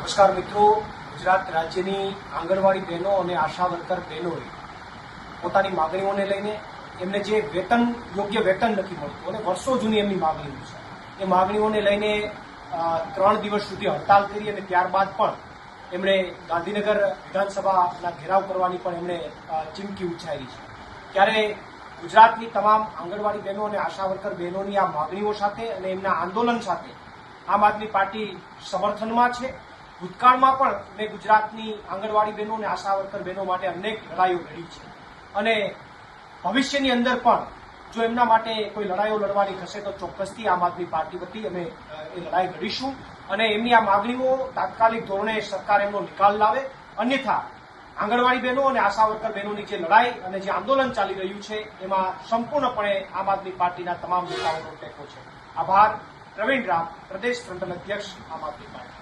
નમસ્કાર મિત્રો, ગુજરાત રાજ્યની આંગણવાડી બહેનો અને આશા વર્કર બહેનોએ પોતાની માગણીઓને લઈને એમને જે યોગ્ય વેતન નથી મળતું અને વર્ષો જૂની એમની માગણીઓ છે, એ માગણીઓને લઈને 3 દિવસ સુધી હડતાલ કરી અને ત્યારબાદ પણ એમણે ગાંધીનગર વિધાનસભાના ઘેરાવ કરવાની પણ એમણે ચીમકી ઉચ્ચારી છે. ત્યારે ગુજરાતની તમામ આંગણવાડી બહેનો અને આશા વર્કર બહેનોની આ માગણીઓ સાથે અને એમના આંદોલન સાથે આમ આદમી પાર્ટી સમર્થનમાં છે. ભૂતકાળમાં પણ મેં ગુજરાતની આંગણવાડી બહેનો અને આશા વર્કર બહેનો માટે અનેક લડાઈઓ લડી છે અને ભવિષ્યની અંદર પણ જો એમના માટે કોઈ લડાઈઓ લડવાની થશે તો ચોક્કસથી આમ આદમી પાર્ટી વતી અમે એ લડાઈ લડીશું અને એમની આ માગણીઓ તાત્કાલિક ધોરણે સરકાર એમનો નિકાલ લાવે. અન્યથા આંગણવાડી બહેનો અને આશા વર્કર બહેનોની જે લડાઈ અને જે આંદોલન ચાલી રહ્યું છે એમાં સંપૂર્ણપણે આમ આદમી પાર્ટીના તમામ નેતાઓનો ટેકો છે. આભાર. પ્રવીણ રામ, પ્રદેશ ફ્રન્ટલ અધ્યક્ષ, આમ આદમી પાર્ટી.